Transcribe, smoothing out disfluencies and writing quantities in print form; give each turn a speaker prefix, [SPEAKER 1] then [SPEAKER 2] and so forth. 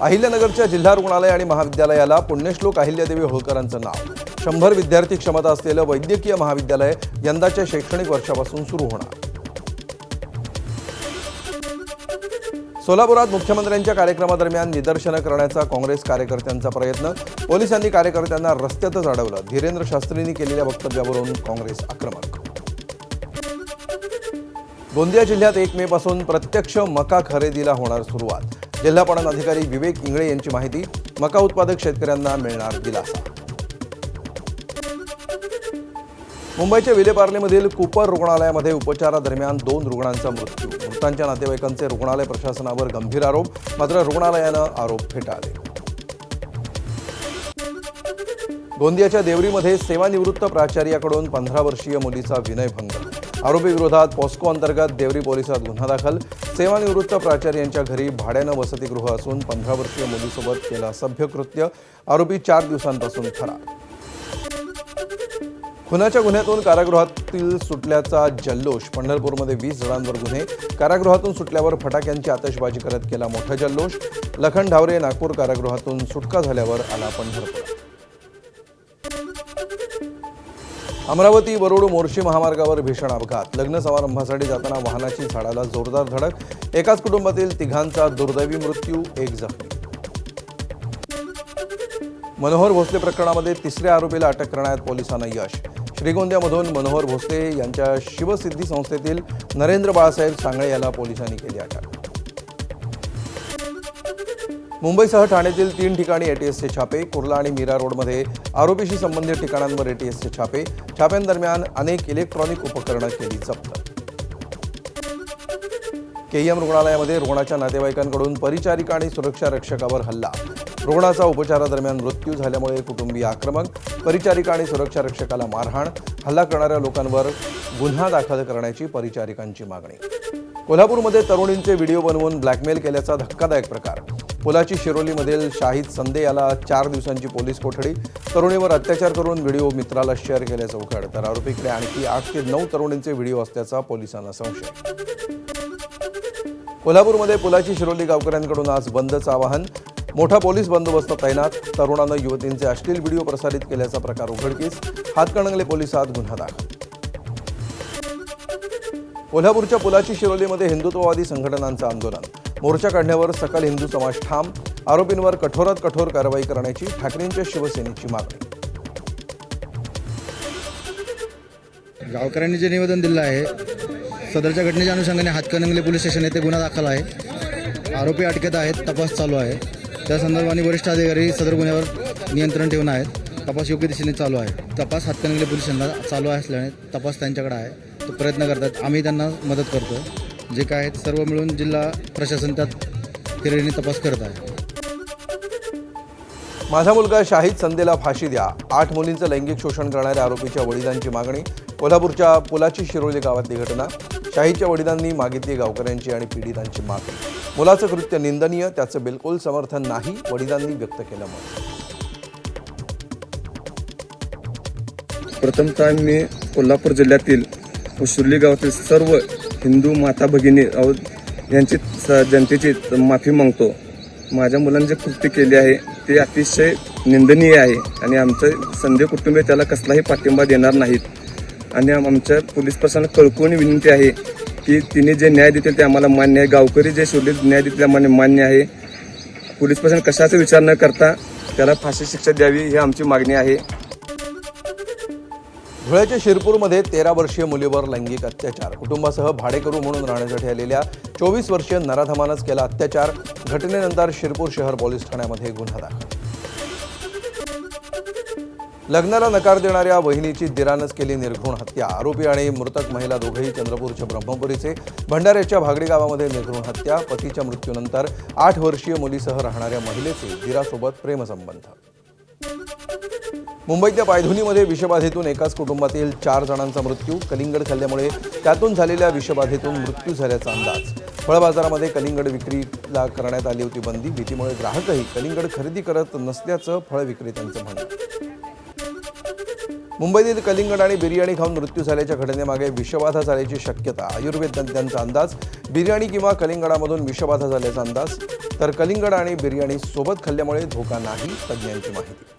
[SPEAKER 1] अहिल्यानगरच्या जिल्हा रुग्णालय आणि महाविद्यालयाला पुण्यश्लोक अहिल्यादेवी होळकरांचं नाव. 100 विद्यार्थी क्षमता असलेलं वैद्यकीय महाविद्यालय यंदाच्या शैक्षणिक वर्षापासून सुरू होणार. सोलापुरात मुख्यमंत्र्यांच्या कार्यक्रमादरम्यान निदर्शनं करण्याचा काँग्रेस कार्यकर्त्यांचा प्रयत्न. पोलिसांनी कार्यकर्त्यांना रस्त्यातच अडवलं. धीरेंद्र शास्त्रींनी केलेल्या वक्तव्यावरून काँग्रेस आक्रमक. गोंदिया जिल्ह्यात 1 मे पासून प्रत्यक्ष मका खरेदीला होणार सुरुवात. जिल्हा पणन अधिकारी विवेक इंगळे यांची माहिती. मका उत्पादक शेतकऱ्यांना मिळणार दिलासा. मुंबईच्या विलेपार्लेमधील कूपर रुग्णालयामध्ये उपचारादरम्यान 2 रुग्णांचा मृत्यू. मृतांच्या नातेवाईकांचे रुग्णालय प्रशासनावर गंभीर आरोप. मात्र रुग्णालयानं आरोप फेटाळले. गोंदियाच्या देवरीमध्ये सेवानिवृत्त प्राचार्याकडून 15 वर्षीय मुलीचा विनयभंग. आरोपी विरोधात पॉस्को अंतर्गत देवरी पोलिसात गुन्हा दाखल. सेवानिवृत्त प्राचार्यांच्या घरी भाड्यानं वसतिगृह असून 15 वर्षीय मुलीसोबत केलं असभ्य कृत्य. आरोपी 4 दिवसांपासून फरार. खुनाच्या गुन्ह्यातून कारागृहातील सुटल्याचा जल्लोष. पंढरपूरमध्ये 20 जणांवर गुन्हे. कारागृहातून सुटल्यावर फटाक्यांची आतषबाजी करत केला मोठा जल्लोष. लखन ढावरे नागपूर कारागृहातून सुटका झाल्यावर आला पंढरपूर. अमरावती वरुड मोर्शी महामार्गावर भीषण अपघात. लग्न समारंभासाठी जाताना वाहनाची झाडाला जोरदार धडक. एकाच कुटुंबातील 3घांचा दुर्दैवी मृत्यू, 1 जखमी. मनोहर भोसले प्रकरणामध्ये 3ऱ्या आरोपीला अटक करण्यात पोलिसांना यश. श्रीगोंद्यामधून मनोहर भोसले यांच्या शिवसिद्धी संस्थेतील नरेंद्र बाळासाहेब सांगळे याला पोलिसांनी केली अटक. मुंबईसह ठाण्यातील 3 ठिकाणी एटीएसचे छापे. कुर्ला आणि मीरा रोडमध्ये आरोपीशी संबंधित ठिकाणांवर एटीएसचे छापे. छाप्यांदरम्यान अनेक इलेक्ट्रॉनिक उपकरणं केली जप्त. केईएम रुग्णालयामध्ये रुग्णाच्या नातेवाईकांकडून परिचारिका आणि सुरक्षा रक्षकावर हल्ला. रुग्णाचा उपचारादरम्यान मृत्यू झाल्यामुळे कुटुंबीय आक्रमक. परिचारिका आणि सुरक्षा रक्षकाला मारहाण. हल्ला करणाऱ्या लोकांवर गुन्हा दाखल करण्याची परिचारिकांची मागणी. कोल्हापूरमध्ये तरुणींचे व्हिडिओ बनवून ब्लॅकमेल केल्याचा धक्कादायक प्रकार. पुलाची शिरोलीमधील शाहिद संदे याला 4 दिवसांची पोलीस कोठडी. तरुणीवर अत्याचार करून व्हिडिओ मित्राला शेअर केल्याचं उघड. तर आरोपीकडे आणखी 8 ते 9 तरुणींचे व्हिडिओ असल्याचा पोलिसांना संशय. कोल्हापूरमध्ये पुलाची शिरोली गावकऱ्यांकडून आज बंदचं आवाहन. मोठा पोलीस बंदोबस्त तैनात. तरुणानं युवतींचे अश्लील व्हिडिओ प्रसारित केल्याचा प्रकार उघडकीस. हातकणंगले पोलिसात गुन्हा दाखल. कोल्हापूरच्या पुलाची शिरोलीमध्ये हिंदुत्ववादी संघटनांचं आंदोलन. मोर्चा काढण्यावर सकल हिंदू समाज ठाम. आरोपींवर कठोरात कठोर कारवाई करण्याची ठाकरेंच्या शिवसेनेची मागणी.
[SPEAKER 2] गावकऱ्यांनी जे निवेदन दिलं आहे, सदरच्या घटनेच्या अनुषंगाने हातकणंगले पोलीस स्टेशन येथे गुन्हा दाखल आहे. आरोपी अटकेत आहेत. तपास चालू आहे. त्या संदर्भाने वरिष्ठ अधिकारी सदर गुन्ह्यावर नियंत्रण ठेवून आहेत. तपास योग्य दिशेने चालू आहे. तपास हातकणंगले पोलिसांना चालू असल्याने तपास त्यांच्याकडे आहे. तो प्रयत्न करतात. आम्ही त्यांना मदत करतो. जे काय आहेत सर्व मिळून जिल्हा प्रशासन त्यात तिरेने तपास करत आहे.
[SPEAKER 1] माझा मुलगा शाहिद संदेला फाशी द्या. 8 मुलींचं लैंगिक शोषण करणाऱ्या आरोपीच्या वडिलांची मागणी. कोल्हापूरच्या पुलाची शिरोली गावातली घटना. शाहिदच्या वडिलांनी मागितली गावकऱ्यांची आणि पीडितांची माफी. मुलाचं कृत्य निंदनीय. त्याचं बिलकुल समर्थन नाही. वडिलांनी व्यक्त केलं मत.
[SPEAKER 3] प्रथमतः मी कोल्हापूर जिल्ह्यातील शिरोली गावातील सर्व हिंदू माता भगिनी यांची जनतेची माफी मागतो. माझ्या मुलांनी जे कृत्य केले आहे ते अतिशय निंदनीय आहे आणि आमचं संदेह कुटुंबीय त्याला कसलाही पाठिंबा देणार नाहीत. आणि आमच्या पोलीस प्रशासनाला कळकळून विनंती आहे की तिने जे न्याय देतील ते आम्हाला मान्य आहे. गावकरी जे शिरोलीत न्याय देतील आम्हाला मान्य आहे. पोलीस प्रशासन कशाचा विचार न करता त्याला फाशी शिक्षा द्यावी ही आमची मागणी आहे.
[SPEAKER 1] धुळ्याच्या शिरपूरमध्ये 13 वर्षीय मुलीवर लैंगिक अत्याचार. कुटुंबासह भाडेकरू म्हणून राहण्यासाठी आलेल्या 24 वर्षीय नराधमानंच केला अत्याचार. घटनेनंतर शिरपूर शहर पोलीस ठाण्यामध्ये गुन्हा दाखल. लग्नाला नकार देणाऱ्या वहिनीची दिरानंच केली निर्घृण हत्या. आरोपी आणि मृतक महिला दोघेही चंद्रपूरच्या ब्रह्मपुरीचे. भंडाऱ्याच्या भागडी गावामध्ये निर्घृण हत्या. पतीच्या मृत्यूनंतर 8 वर्षीय मुलीसह राहणाऱ्या महिलेचे दिरासोबत प्रेमसंबंध. मुंबईतल्या पायधुनीमध्ये विषबाधेतून एकाच कुटुंबातील 4 जणांचा मृत्यू. कलिंगड खाल्ल्यामुळे त्यातून झालेल्या विषबाधेतून मृत्यू झाल्याचा अंदाज. फळ बाजारामध्ये कलिंगड विक्रीला करण्यात आली होती बंदी. भीतीमुळे ग्राहकही कलिंगड खरेदी करत नसल्याचं फळ विक्रेत्यांचं म्हणणं. मुंबईतील कलिंगड आणि बिर्याणी खाऊन मृत्यू झाल्याच्या घटनेमागे विषबाधा झाल्याची शक्यता. आयुर्वेद तज्ज्ञांचा अंदाज. बिर्याणी किंवा कलिंगडामधून विषबाधा झाल्याचा अंदाज. तर कलिंगड आणि बिर्याणी सोबत खाल्ल्यामुळे धोका नाही, तज्ज्ञांची माहिती.